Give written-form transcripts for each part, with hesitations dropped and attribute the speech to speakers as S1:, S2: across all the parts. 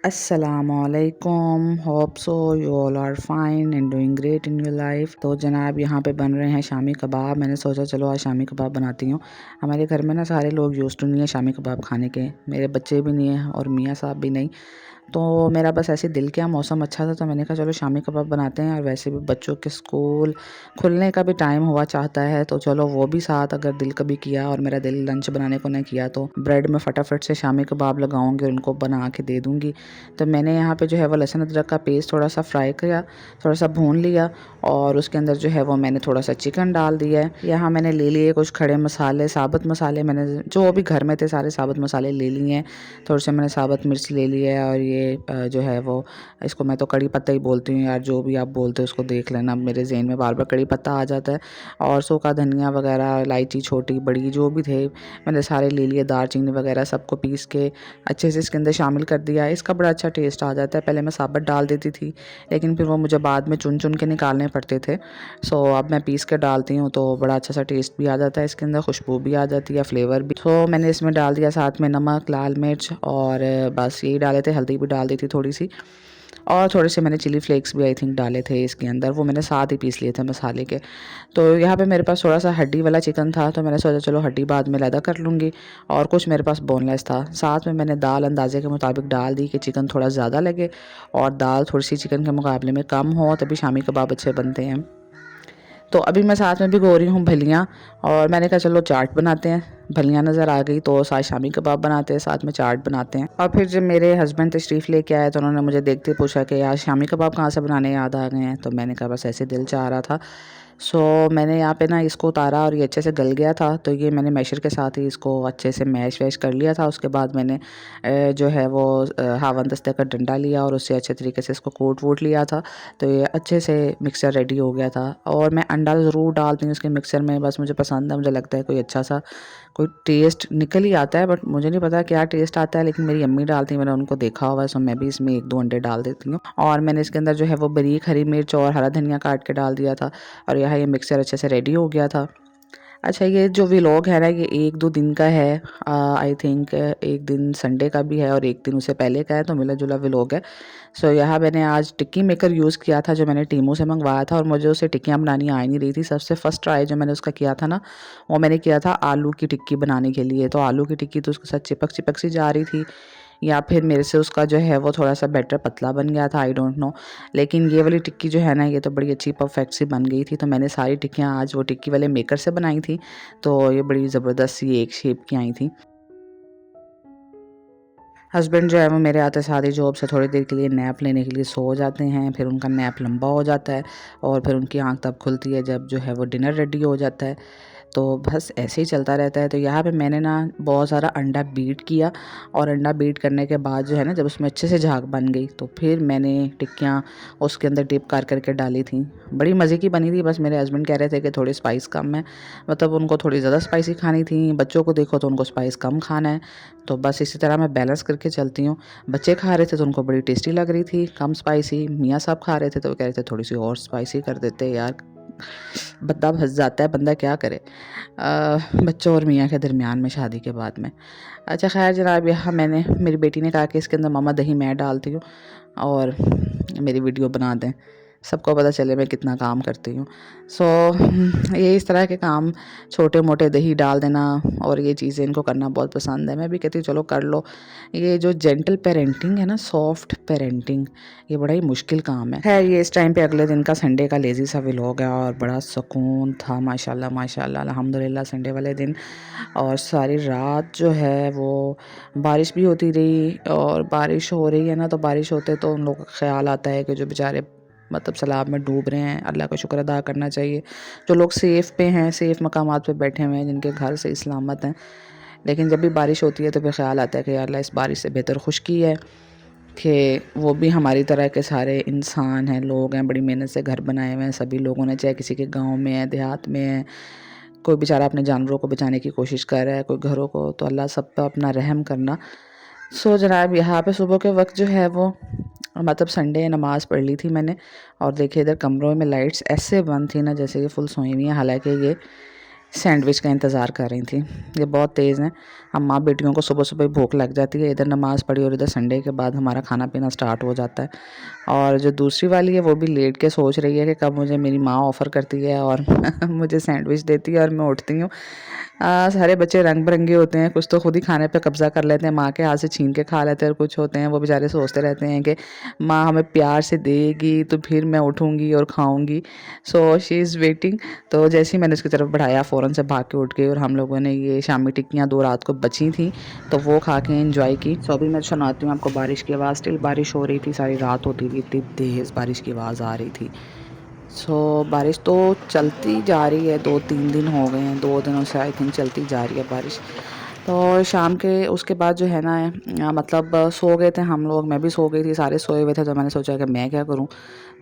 S1: अस्सलामुअलैकुम। Hope so you all are fine and doing great in your life. तो जनाब यहाँ पे बन रहे हैं शामी कबाब। मैंने सोचा चलो आज शामी कबाब बनाती हूँ। हमारे घर में ना सारे लोग यूज़ टू नहीं है शामी कबाब खाने के, मेरे बच्चे भी नहीं हैं और मियाँ साहब भी नहीं। तो मेरा बस ऐसे दिल किया, मौसम अच्छा था तो मैंने कहा चलो शामी कबाब बनाते हैं। और वैसे भी बच्चों के स्कूल खुलने का भी टाइम हुआ चाहता है तो चलो वो भी साथ, अगर दिल कभी किया और मेरा दिल लंच बनाने को नहीं किया तो ब्रेड में फटाफट से शामी कबाब लगाऊंगी और उनको बना के दे दूँगी। तो मैंने यहाँ पे जो है वो लहसुन अदरक का पेस्ट थोड़ा सा फ्राई किया, थोड़ा सा भून लिया और उसके अंदर जो है वो मैंने थोड़ा सा चिकन डाल दिया है। यहाँ मैंने ले लिए कुछ खड़े मसाले, साबुत मसाले, मैंने जो भी घर में थे सारे साबुत मसाले ले लिए हैं। थोड़े से मैंने साबुत मिर्च ले लिया है और ये जो है वो, इसको मैं तो कड़ी पत्ता ही बोलती हूँ यार, जो भी आप बोलते हो उसको देख लेना, मेरे जहन में बार बार कड़ी पत्ता आ जाता है। और सूखा धनिया वगैरह, इलायची छोटी बड़ी जो भी थे मैंने सारे ले लिए, दालचीनी वगैरह सबको पीस के अच्छे से इसके अंदर शामिल कर दिया। इसका बड़ा अच्छा टेस्ट आ जाता है। पहले मैं साबुत डाल देती थी लेकिन फिर वो मुझे बाद में चुन चुन के निकालने पड़ते थे। सो अब मैं पीस के डालती हूँ तो बड़ा अच्छा सा टेस्ट भी आ जाता है, इसके अंदर खुशबू भी आ जाती है, फ्लेवर भी। तो मैंने इसमें डाल दिया साथ में नमक, लाल मिर्च और बस यही डाले थे, हल्दी भी डाल दी थी थोड़ी सी और थोड़े से मैंने चिली फ्लेक्स भी आई थिंक डाले थे इसके अंदर, वो मैंने साथ ही पीस लिए थे मसाले के। तो यहाँ पे मेरे पास थोड़ा सा हड्डी वाला चिकन था तो मैंने सोचा चलो हड्डी बाद में लैदा कर लूँगी और कुछ मेरे पास बोनलेस था। साथ में मैंने दाल अंदाजे के मुताबिक डाल दी कि चिकन थोड़ा ज़्यादा लगे और दाल थोड़ी सी चिकन के मुकाबले में कम हो, तभी शामी कबाब अच्छे बनते हैं। तो अभी मैं साथ में भिगो रही हूँ फलियाँ और मैंने कहा चलो चाट बनाते हैं। फलियाँ नज़र आ गई तो साथ शामी कबाब बनाते हैं, साथ में चाट बनाते हैं। और फिर जब मेरे हस्बैंड तशरीफ़ लेके आए तो उन्होंने मुझे देखते पूछा कि यार शामी कबाब कहाँ से बनाने याद आ गए हैं। तो मैंने कहा बस ऐसे दिल चाह रहा था। सो मैंने यहाँ पे ना इसको उतारा और ये अच्छे से गल गया था तो ये मैंने मैशर के साथ ही इसको अच्छे से मैश वैश कर लिया था। उसके बाद मैंने जो है वो हावन दस्ते का डंडा लिया और उससे अच्छे तरीके से इसको कूट वूट लिया था। तो ये अच्छे से मिक्सचर रेडी हो गया था। और मैं अंडा ज़रूर डालती हूँ इसके मिक्सर में, बस मुझे पसंद है, मुझे लगता है कोई अच्छा सा कोई टेस्ट निकल ही आता है, बट मुझे नहीं पता क्या टेस्ट आता है, लेकिन मेरी अम्मी डालती है, मैंने उनको देखा हुआ है। सो मैं भी इसमें 1-2 अंडे डाल देती हूँ। और मैंने इसके अंदर जो है वो बारीक हरी मिर्च और हरा धनिया काट के डाल दिया था और यहाँ ये मिक्सर अच्छे से रेडी हो गया था। अच्छा, ये जो व्लॉग है ना ये 1-2 दिन का है, आई थिंक एक दिन संडे का भी है और एक दिन उससे पहले का है, तो मिला जुला व्लॉग है। सो यहाँ मैंने आज टिक्की मेकर यूज़ किया था जो मैंने टीमू से मंगवाया था और मुझे उसे टिक्कियाँ बनानी आ नहीं रही थी। सबसे फर्स्ट ट्राई जो मैंने उसका किया था ना, वो मैंने किया था आलू की टिक्की बनाने के लिए। तो आलू की टिक्की तो उसके साथ चिपक चिपक सी जा रही थी, या फिर मेरे से उसका जो है वो थोड़ा सा बैटर पतला बन गया था, आई डोंट नो। लेकिन ये वाली टिक्की जो है ना ये तो बड़ी अच्छी परफेक्ट सी बन गई थी। तो मैंने सारी टिक्कियाँ आज वो टिक्की वाले मेकर से बनाई थी, तो ये बड़ी ज़बरदस्त सी एक शेप की आई थी। हस्बैंड जो है वो मेरे आते साथ ही जॉब से थोड़ी देर के लिए नैप लेने के लिए सो जाते हैं, फिर उनका नैप लंबा हो जाता है और फिर उनकी आंख तब खुलती है जब जो है वो डिनर रेडी हो जाता है। तो बस ऐसे ही चलता रहता है। तो यहाँ पे मैंने ना बहुत सारा अंडा बीट किया और अंडा बीट करने के बाद जो है ना जब उसमें अच्छे से झाग बन गई तो फिर मैंने टिक्कियाँ उसके अंदर डिप कर करके डाली थी। बड़ी मज़े की बनी थी, बस मेरे हस्बैंड कह रहे थे कि थोड़ी स्पाइस कम है, मतलब उनको थोड़ी ज़्यादा स्पाइसी खानी थी, बच्चों को देखो तो उनको स्पाइस कम खाना है। तो बस इसी तरह मैं बैलेंस करके चलती हूँ। बच्चे खा रहे थे तो उनको बड़ी टेस्टी लग रही थी कम स्पाइसी, मियाँ साहब खा रहे थे तो वो कह रहे थे थोड़ी सी और स्पाइसी कर देते यार। बंदा फंस जाता है, बंदा क्या करे बच्चों और मियाँ के दरमियान में शादी के बाद में। अच्छा खैर जनाब, यहाँ मैंने, मेरी बेटी ने कहा कि इसके अंदर मामा दही मैं डालती हूँ और मेरी वीडियो बना दें, सबको पता चले मैं कितना काम करती हूँ। सो ये इस तरह के काम, छोटे मोटे दही डाल देना और ये चीज़ें इनको करना बहुत पसंद है। मैं भी कहती हूँ चलो कर लो। ये जो जेंटल पेरेंटिंग है ना, सॉफ्ट पेरेंटिंग, ये बड़ा ही मुश्किल काम है। खैर ये इस टाइम पे अगले दिन का संडे का लेज़ी सा व्लॉग है और बड़ा सुकून था माशाल्लाह माशाल्लाह अल्हम्दुलिल्लाह संडे वाले दिन। और सारी रात जो है वो बारिश भी होती रही और बारिश हो रही है ना, तो बारिश होते तो उन लोगों का ख्याल आता है कि जो बेचारे मतलब सैलाब में डूब रहे हैं, अल्लाह का शुक्र अदा करना चाहिए। जो लोग सेफ़ पे हैं, सेफ़ मकामात पे बैठे हुए हैं, जिनके घर से सलामत हैं। लेकिन जब भी बारिश होती है तो फिर ख्याल आता है कि यार अल्लाह इस बारिश से बेहतर खुशकी है कि वो भी हमारी तरह के सारे इंसान हैं, लोग हैं, बड़ी मेहनत से घर बनाए हुए हैं सभी लोगों ने, चाहे किसी के गाँव में है, देहात में है, कोई बेचारा अपने जानवरों को बचाने की कोशिश कर रहा है, कोई घरों को, तो अल्लाह सब पे अपना रहम करना। सो जनाब यहाँ पे सुबह के वक्त जो है वो मतलब संडे नमाज़ पढ़ ली थी मैंने और देखिए इधर कमरों में लाइट्स ऐसे बंद थी ना जैसे कि फुल सोई हुई हैं। हालांकि ये सैंडविच का इंतज़ार कर रही थी। ये बहुत तेज़ हैं। हम माँ बेटियों को सुबह सुबह भूख लग जाती है, इधर नमाज़ पढ़ी और इधर संडे के बाद हमारा खाना पीना स्टार्ट हो जाता है। और जो दूसरी वाली है वो भी लेट के सोच रही है कि कब मुझे मेरी माँ ऑफ़र करती है और मुझे सैंडविच देती है और मैं उठती हूँ। सारे बच्चे रंग बिरंगे होते हैं, कुछ तो खुद ही खाने पे कब्ज़ा कर लेते हैं, माँ के हाथ से छीन के खा लेते हैं, और कुछ होते हैं वो बेचारे सोचते रहते हैं कि माँ हमें प्यार से देगी तो फिर मैं उठूँगी और खाऊँगी। So she is waiting. तो जैसे ही मैंने उसकी तरफ बढ़ाया, फ़ौरन से भाग के उठ गई और हम लोगों ने ये शामी टिक्कियाँ 2 रात को बची थी, तो वो खा के एंजॉय की। सो अभी मैं सुनाती हूँ आपको बारिश की आवाज़। स्टिल बारिश हो रही थी, सारी रात होती थी, इतनी तेज़ बारिश की आवाज़ आ रही थी। बारिश तो चलती जा रही है, 2-3 दिन हो गए हैं, 2 दिनों से आई थिंक चलती जा रही है बारिश। तो शाम के उसके बाद जो है ना मतलब सो गए थे हम लोग, मैं भी सो गई थी, सारे सोए हुए थे, तो मैंने सोचा कि मैं क्या करूँ?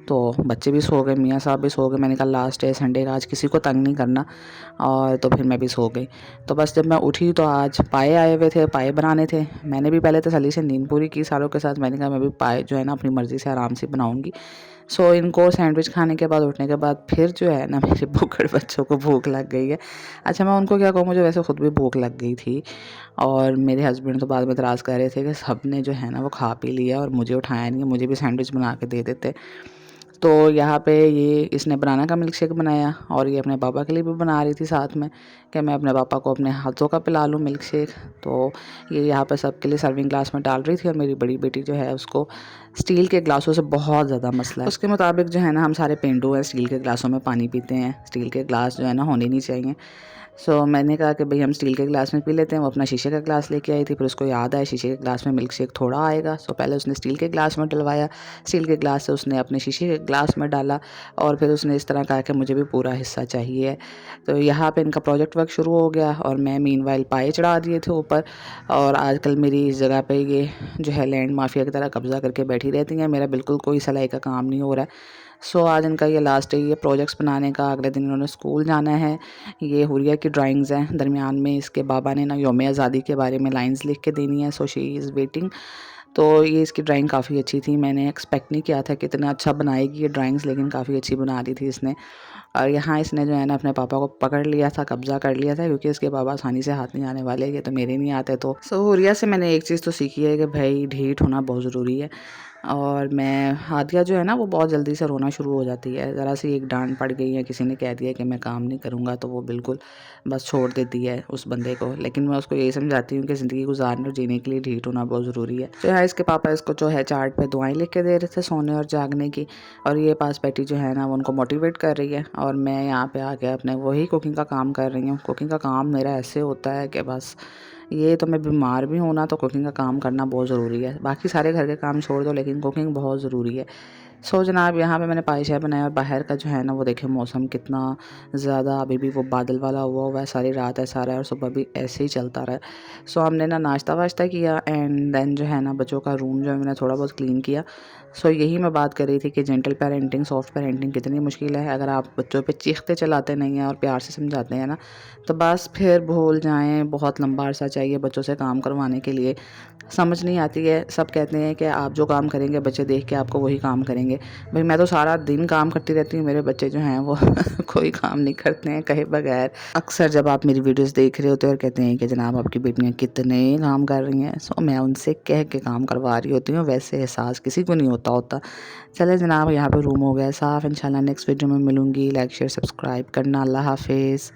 S1: तो बच्चे भी सो गए, मियाँ साहब भी सो गए। मैंने कहा लास्ट है संडे का, आज किसी को तंग नहीं करना, और तो फिर मैं भी सो गई। तो बस जब मैं उठी तो आज पाए आए हुए थे, पाए बनाने थे। मैंने भी पहले तसल्ली से नींद पूरी की सारों के साथ, मैंने कहा मैं भी पाए जो है ना अपनी मर्ज़ी से आराम से बनाऊँगी। इनको सैंडविच खाने के बाद, उठने के बाद फिर जो है ना मेरे भूखड़ बच्चों को भूख लग गई है। अच्छा, मैं उनको क्या कहूँ, मुझे वैसे ख़ुद भी भूख लग गई थी, और मेरे हस्बैंड तो बाद में इतराज़ कर रहे थे कि सबने जो है ना वो खा पी लिया और मुझे उठाया नहीं है, मुझे भी सैंडविच बना के दे देते। तो यहाँ पे ये इसने बनाना का मिल्क शेक बनाया, और ये अपने पापा के लिए भी बना रही थी साथ में कि मैं अपने पापा को अपने हाथों का पिला लूँ मिल्क शेक। तो ये यहाँ पे सबके लिए सर्विंग ग्लास में डाल रही थी, और मेरी बड़ी बेटी जो है उसको स्टील के ग्लासों से बहुत ज़्यादा मसला है। उसके मुताबिक जो है ना हम सारे पेंडू हैं, स्टील के ग्लासों में पानी पीते हैं, स्टील के ग्लास जो है ना होने नहीं चाहिए। मैंने कहा कि भई हम स्टील के ग्लास में पी लेते हैं। वो अपना शीशे का ग्लास लेके आई थी, फिर उसको याद आया शीशे के ग्लास में मिल्क शेक थोड़ा आएगा। पहले उसने स्टील के ग्लास में डलवाया, स्टील के ग्लास से उसने अपने शीशे के ग्लास में डाला, और फिर उसने इस तरह कहा कि मुझे भी पूरा हिस्सा चाहिए। तो यहाँ पे इनका प्रोजेक्ट वर्क शुरू हो गया, और मैं मीनवाइल पाए चढ़ा दिए थे ऊपर। और आजकल मेरी इस जगह पे ये जो है लैंड माफिया की तरह कब्ज़ा करके बैठी रहती हैं, मेरा बिल्कुल कोई सिलाई का काम नहीं हो रहा है। आज इनका ये लास्ट है ये प्रोजेक्ट्स बनाने का, अगले दिन इन्होंने स्कूल जाना है। ये हुरिया की ड्राइंग्स हैं, दरमियान में इसके बाबा ने ना यौम आज़ादी के बारे में लाइंस लिख के देनी है, सो शी इज़ वेटिंग। तो ये इसकी ड्राइंग काफ़ी अच्छी थी, मैंने एक्सपेक्ट नहीं किया था कि इतना अच्छा बनाएगी ये ड्राइंग्स, लेकिन काफ़ी अच्छी बना दी थी इसने। और यहाँ इसने जो है ना अपने पापा को पकड़ लिया था, कब्ज़ा कर लिया था, क्योंकि इसके बाबा आसानी से हाथ नहीं आने वाले, ये तो मेरे नहीं आते। तो हुरिया से मैंने एक चीज़ तो सीखी है कि भाई ढीठ होना बहुत ज़रूरी है। और मैं हादिया जो है ना वो बहुत जल्दी से रोना शुरू हो जाती है, ज़रा सी एक डांट पड़ गई है, किसी ने कह दिया कि मैं काम नहीं करूँगा, तो वो बिल्कुल बस छोड़ देती है उस बंदे को। लेकिन मैं उसको यही समझाती हूँ कि ज़िंदगी गुजारने और जीने के लिए ढीठ होना बहुत ज़रूरी है। तो यहाँ इसके पापा इसको जो है चार्ट पे दुआएं लिख के दे रहे थे सोने और जागने की, और ये पास बैठी जो है ना वो उनको मोटिवेट कर रही है, और मैं यहाँ पे आके अपने वही कुकिंग का काम कर रही हूँ। कुकिंग का काम मेरा ऐसे होता है कि बस ये तो मैं बीमार भी हूँ ना, तो कुकिंग का काम करना बहुत ज़रूरी है। बाकी सारे घर के काम छोड़ दो, लेकिन कुकिंग बहुत ज़रूरी है। जनाब यहाँ पे मैंने पाए चाय बनाया, और बाहर का जो है ना वो देखिए मौसम कितना ज़्यादा अभी भी वो बादल वाला हुआ है, सारी रात ऐसा रहा है और सुबह भी ऐसे ही चलता रहा है। हमने ना नाश्ता वाश्ता किया, एंड देन जो है ना बच्चों का रूम जो है मैंने थोड़ा बहुत क्लीन किया। यही मैं बात कर रही थी कि जेंटल पेरेंटिंग, सॉफ्ट पेरेंटिंग कितनी मुश्किल है। अगर आप बच्चों पे चीखते चलाते नहीं हैं और प्यार से समझाते हैं ना, तो बस फिर भूल जाएँ, बहुत लंबा अरसा चाहिए बच्चों से काम करवाने के लिए। समझ नहीं आती है, सब कहते हैं कि आप जो काम करेंगे बच्चे देख के आपको वही काम करेंगे। भाई मैं तो सारा दिन काम करती रहती हूँ, मेरे बच्चे जो हैं वो कोई काम नहीं करते हैं कहे बगैर। अक्सर जब आप मेरी वीडियोस देख रहे होते हैं और कहते हैं कि जनाब आपकी बेटियाँ कितने काम कर रही हैं, मैं उनसे कह के काम करवा रही होती हूँ, वैसे एहसास किसी को नहीं होता। चले जनाब, यहाँ पे रूम हो गया साफ़। इंशाल्लाह नेक्स्ट वीडियो में मिलूँगी। लाइक शेयर सब्सक्राइब करना। अल्लाह हाफिज़।